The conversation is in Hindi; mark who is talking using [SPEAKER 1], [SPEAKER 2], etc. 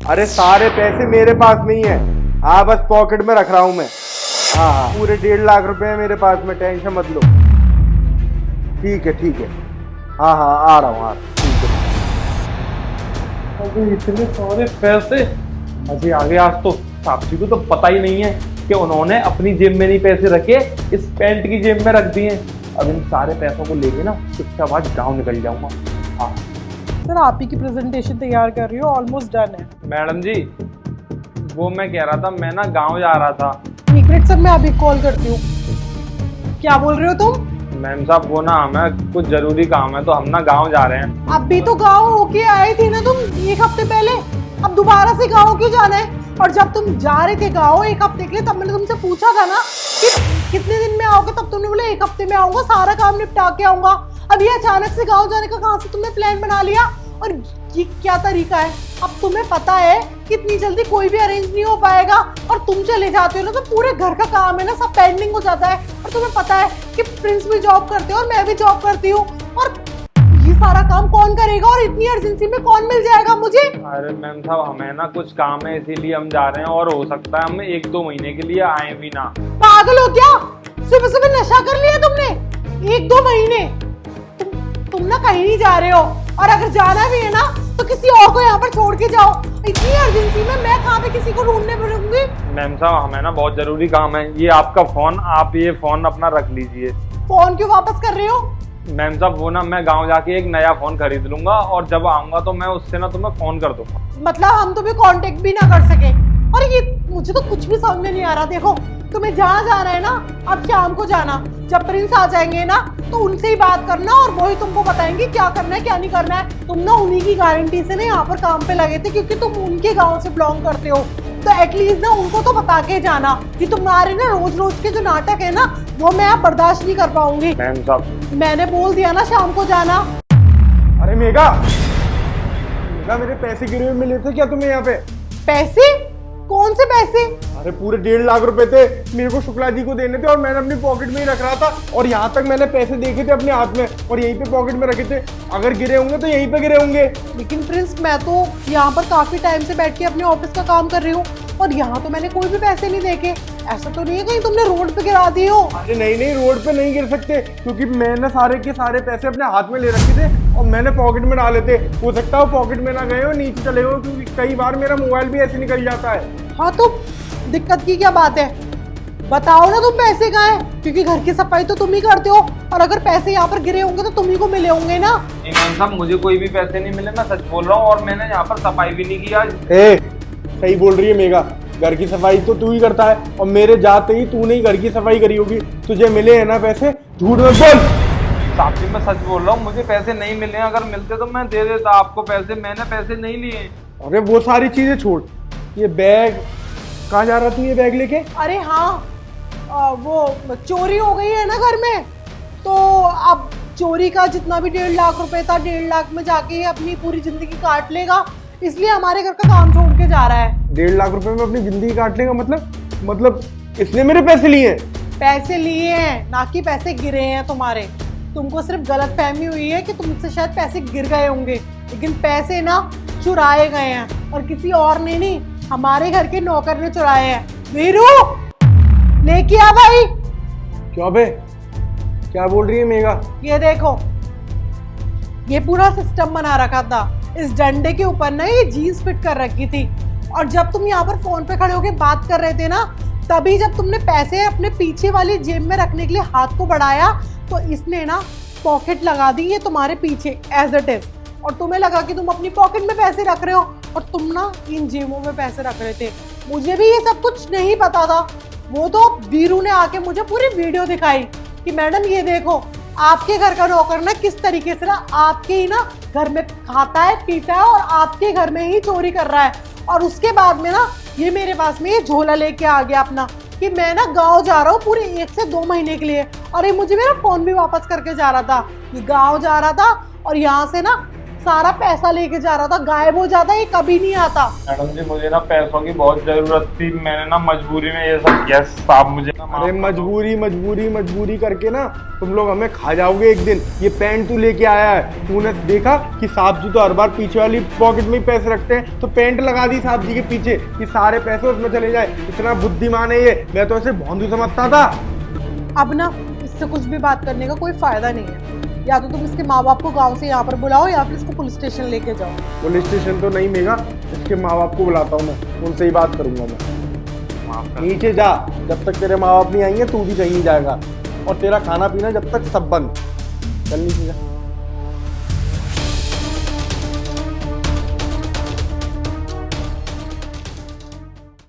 [SPEAKER 1] अरे सारे पैसे मेरे पास में ही है। हाँ बस पॉकेट में रख रहा हूँ मैं। हाँ हाँ पूरे 1.5 लाख रुपए है मेरे पास में, टेंशन मत लो। ठीक है ठीक है। हाँ हाँ आ रहा हूँ ठीक है।
[SPEAKER 2] अबे इतने सारे पैसे, मजे आ गए आज तो। साहब जी को तो पता ही नहीं है कि उन्होंने अपनी जेब में नहीं पैसे रखे, इस पैंट की जेब में रख दिए। अब इन सारे पैसों को लेके ना चुपचाप आज गाँव निकल जाऊंगा। हाँ
[SPEAKER 3] सर आप ही की प्रेजेंटेशन तैयार कर रही हो, ऑलमोस्ट डन है।
[SPEAKER 2] मैडम जी, वो मैं कह रहा था, मैं ना गाँव जा रहा था।
[SPEAKER 3] एक मिनट सर, मैं अभी कॉल करती हूँ। क्या बोल रहे हो तुम?
[SPEAKER 2] मैम साहब वो ना हमें कुछ जरूरी काम है तो हम ना गाँव जा रहे हैं।
[SPEAKER 3] अभी तो गाँव होके आए थे ना तुम 1 हफ्ते पहले, अब दोबारा से गाँव क्यों जाना है? और जब तुम जा रहे थे गाँव 1 हफ्ते के लिए, तब मैंने तुमसे पूछा था ना कि कितने दिन में आओगे, तब तुमने बोला 1 हफ्ते में आऊंगा, सारा काम निपटा के आऊंगा। अब ये अचानक से गाँव जाने का कहाँ से तुमने प्लान बना लिया? और ये क्या तरीका है? अब तुम्हें पता है कि इतनी जल्दी कोई भी अरेंज नहीं हो पाएगा, और तुम चले जाते हो ना तो पूरे घर का काम है ना सब पेंडिंग हो जाता है। और तुम्हें पता है कि प्रिंस भी जॉब करते हो और मैं भी जॉब करती हूँ, और ये सारा काम कौन करेगा? और इतनी अर्जेंसी में कौन मिल जाएगा मुझे?
[SPEAKER 2] अरे मैम साहब हमें ना कुछ काम है इसीलिए हम जा रहे हैं, और हो सकता है हम 1-2 महीने के लिए आए भी ना।
[SPEAKER 3] पागल हो क्या? सुबह सुबह नशा कर लिया तुमने? 1-2 महीने? तुम ना कहीं नहीं जा रहे हो, और अगर जाना भी है ना तो किसी और को यहाँ पर छोड़ के जाओ। इतनी अर्जेंसी में मैं कहाँ पे किसी को ढूंढने पड़ूंगी?
[SPEAKER 2] मैम साहब हमें ना बहुत जरूरी काम है। ये आपका फोन, आप ये फोन अपना रख लीजिए।
[SPEAKER 3] फोन क्यों वापस कर रहे हो?
[SPEAKER 2] मैम साहब वो ना मैं गांव जाके एक नया फोन खरीद लूंगा, और जब आऊंगा तो मैं उससे ना तुम्हें फोन कर दूंगा।
[SPEAKER 3] मतलब हम तुम्हें कांटेक्ट भी ना कर सके? और ये मुझे तो कुछ भी समझ में नहीं आ रहा। देखो तुम्हें जहाँ जाना है ना, अब शाम को जाना, जब प्रिंस आ जाएंगे ना तो उनसे ही बात करना, और वही तुमको बताएंगे क्या करना है क्या नहीं करना है। तुम ना उन्हीं की गारंटी से ना यहाँ पर काम पे लगे थे, क्योंकि तुम उनके गाँव से बिलोंग करते हो, तो एटलीस्ट ना उनको तो बता के जाना कि तुम्हारे ना रोज रोज के जो नाटक है ना वो मैं अब बर्दाश्त नहीं कर पाऊंगी।
[SPEAKER 2] मैम साहब
[SPEAKER 3] मैंने बोल दिया ना शाम को जाना।
[SPEAKER 1] अरे मेघा, मेघा मेरे पैसे गिरे हुए मिले थे क्या तुम्हें यहाँ पे?
[SPEAKER 3] पैसे? कौन से पैसे?
[SPEAKER 1] अरे पूरे 1.5 लाख रुपए थे, मेरे को शुक्ला जी को देने थे, और मैंने अपनी पॉकेट में ही रख रहा था, और यहाँ तक मैंने पैसे देखे थे अपने हाथ में और यहीं पे पॉकेट में रखे थे। अगर गिरे होंगे तो यहीं पे गिरे होंगे।
[SPEAKER 3] लेकिन प्रिंस मैं तो यहाँ पर काफी टाइम से बैठ के अपने ऑफिस का काम कर रही हूँ, और यहाँ तो मैंने कोई भी पैसे नहीं देखे। ऐसा तो नहीं है कहीं तुमने रोड पे गिरा दिए हो?
[SPEAKER 1] अरे नहीं नहीं, रोड पे नहीं गिर सकते, क्योंकि मैंने सारे के सारे पैसे अपने हाथ में ले रखे थे और मैंने पॉकेट में डाले थे। हो सकता है वो पॉकेट में ना गए हो, नीचे चले हो, क्योंकि कई बार मेरा मोबाइल भी ऐसे निकल जाता है।
[SPEAKER 3] हाँ तो दिक्कत की क्या बात है? बताओ ना तुम पैसे कहाँ हैं, क्योंकि घर की सफाई तो तुम ही करते हो, और अगर पैसे यहाँ पर गिरे होंगे तो तुम ही को मिले होंगे ना।
[SPEAKER 2] नहीं मैम साहब मुझे कोई भी पैसे नहीं मिले, मैं सच बोल रहा हूँ, और मैंने यहाँ पर सफाई भी नहीं की आज।
[SPEAKER 1] सही बोल रही है मेघा, घर की सफाई तो तू ही करता है, और मेरे जाते ही तूने ही घर की सफाई करी होगी। तुझे मिले हैं ना पैसे? झूठ मत बोल।
[SPEAKER 2] साहब जी मैं सच बोल रहा हूँ, मुझे पैसे नहीं मिले। अगर मिलते तो मैं दे देता आपको पैसे, मैंने पैसे नहीं लिए।
[SPEAKER 1] अरे वो सारी चीजें छोड़, ये बैग कहाँ जा रहा तू ये बैग लेके?
[SPEAKER 3] अरे हाँ, वो चोरी हो गई है ना घर में, तो अब चोरी का जितना भी 1.5 लाख रुपए था, 1.5 लाख में जाके अपनी पूरी जिंदगी काट लेगा, इसलिए हमारे घर का काम छोड़ के जा रहा है।
[SPEAKER 1] 1.5 लाख रुपए में अपनी जिंदगी काट लेगा? मतलब इसने मेरे पैसे लिए हैं?
[SPEAKER 3] पैसे लिए हैं ना कि पैसे गिरे हैं तुम्हारे। तुमको सिर्फ गलत फहमी हुई है कि तुमसे शायद पैसे गिर गए होंगे, लेकिन पैसे ना चुराए गए हैं, और किसी और ने नहीं, हमारे घर के नौकर ने चुराए हैं। वीरू लेके आ भाई।
[SPEAKER 1] क्या बे, क्या बोल रही है मेघा?
[SPEAKER 3] ये देखो, ये पूरा सिस्टम बना रखा था, इस डंडे के ऊपर ना ये जीन्स फिट कर रखी थी, और जब तुम यहाँ पर फोन पे खड़े होके बात कर रहे थे ना, तभी जब तुमने पैसे अपने पीछे वाली जेब में रखने के लिए हाथ को बढ़ाया तो इसने ना पॉकेट लगा दी ये तुम्हारे पीछे एज इट इज, और तुम्हें लगा कि तुम अपनी पॉकेट में पैसे रख रहे हो, और तुम ना इन जेबों में पैसे रख रहे थे। मुझे भी ये सब कुछ नहीं पता था। वो तो वीरू ने आके मुझे पूरी वीडियो दिखाई कि मैडम ये देखो, आपके घर का नौकर ना किस तरीके से ना आपके ही ना घर में खाता है पीता है, और आपके घर में ही चोरी कर रहा है। और उसके बाद में ना ये मेरे पास में ये झोला लेके आ गया अपना कि मैं ना गांव जा रहा हूँ पूरे 1 से 2 महीने के लिए, और ये मुझे मेरा फोन भी वापस करके जा रहा था। ये गांव जा रहा था और यहाँ से ना सारा पैसा लेके जा रहा था, गायब हो जाता, ये कभी नहीं आता।
[SPEAKER 2] मैडम जी मुझे ना पैसों की बहुत जरूरत थी, मैंने ना मजबूरी में ये सब किया। साहब मुझे ना माफ
[SPEAKER 1] अरे
[SPEAKER 2] कर दो।
[SPEAKER 1] मजबूरी करके ना तुम लोग हमें खा जाओगे एक दिन। ये पैंट तू लेके आया है, तूने देखा कि साहब जी तो हर बार पीछे वाली पॉकेट में ही पैसे रखते हैं, तो पैंट लगा दी साहब जी के पीछे कि सारे पैसे उसमें चले जाए। इतना बुद्धिमान है ये, मैं तो ऐसे भोंदू समझता था।
[SPEAKER 3] अब ना इससे कुछ भी बात करने का कोई फायदा नहीं है। या तो तुम इसके माँ बाप को गांव से यहाँ पर बुलाओ या फिर इसको पुलिस स्टेशन लेके जाओ।
[SPEAKER 1] पुलिस स्टेशन तो नहीं मेगा, इसके माँ बाप को बुलाता हूँ मैं, उनसे ही बात करूंगा मैं।
[SPEAKER 2] माफ कर दो।
[SPEAKER 1] नीचे जा, जब तक तेरे माँ बाप नहीं आएंगे तू भी कहीं नहीं जाएगा, और तेरा खाना पीना जब तक सब बंद। चल नीचे जा।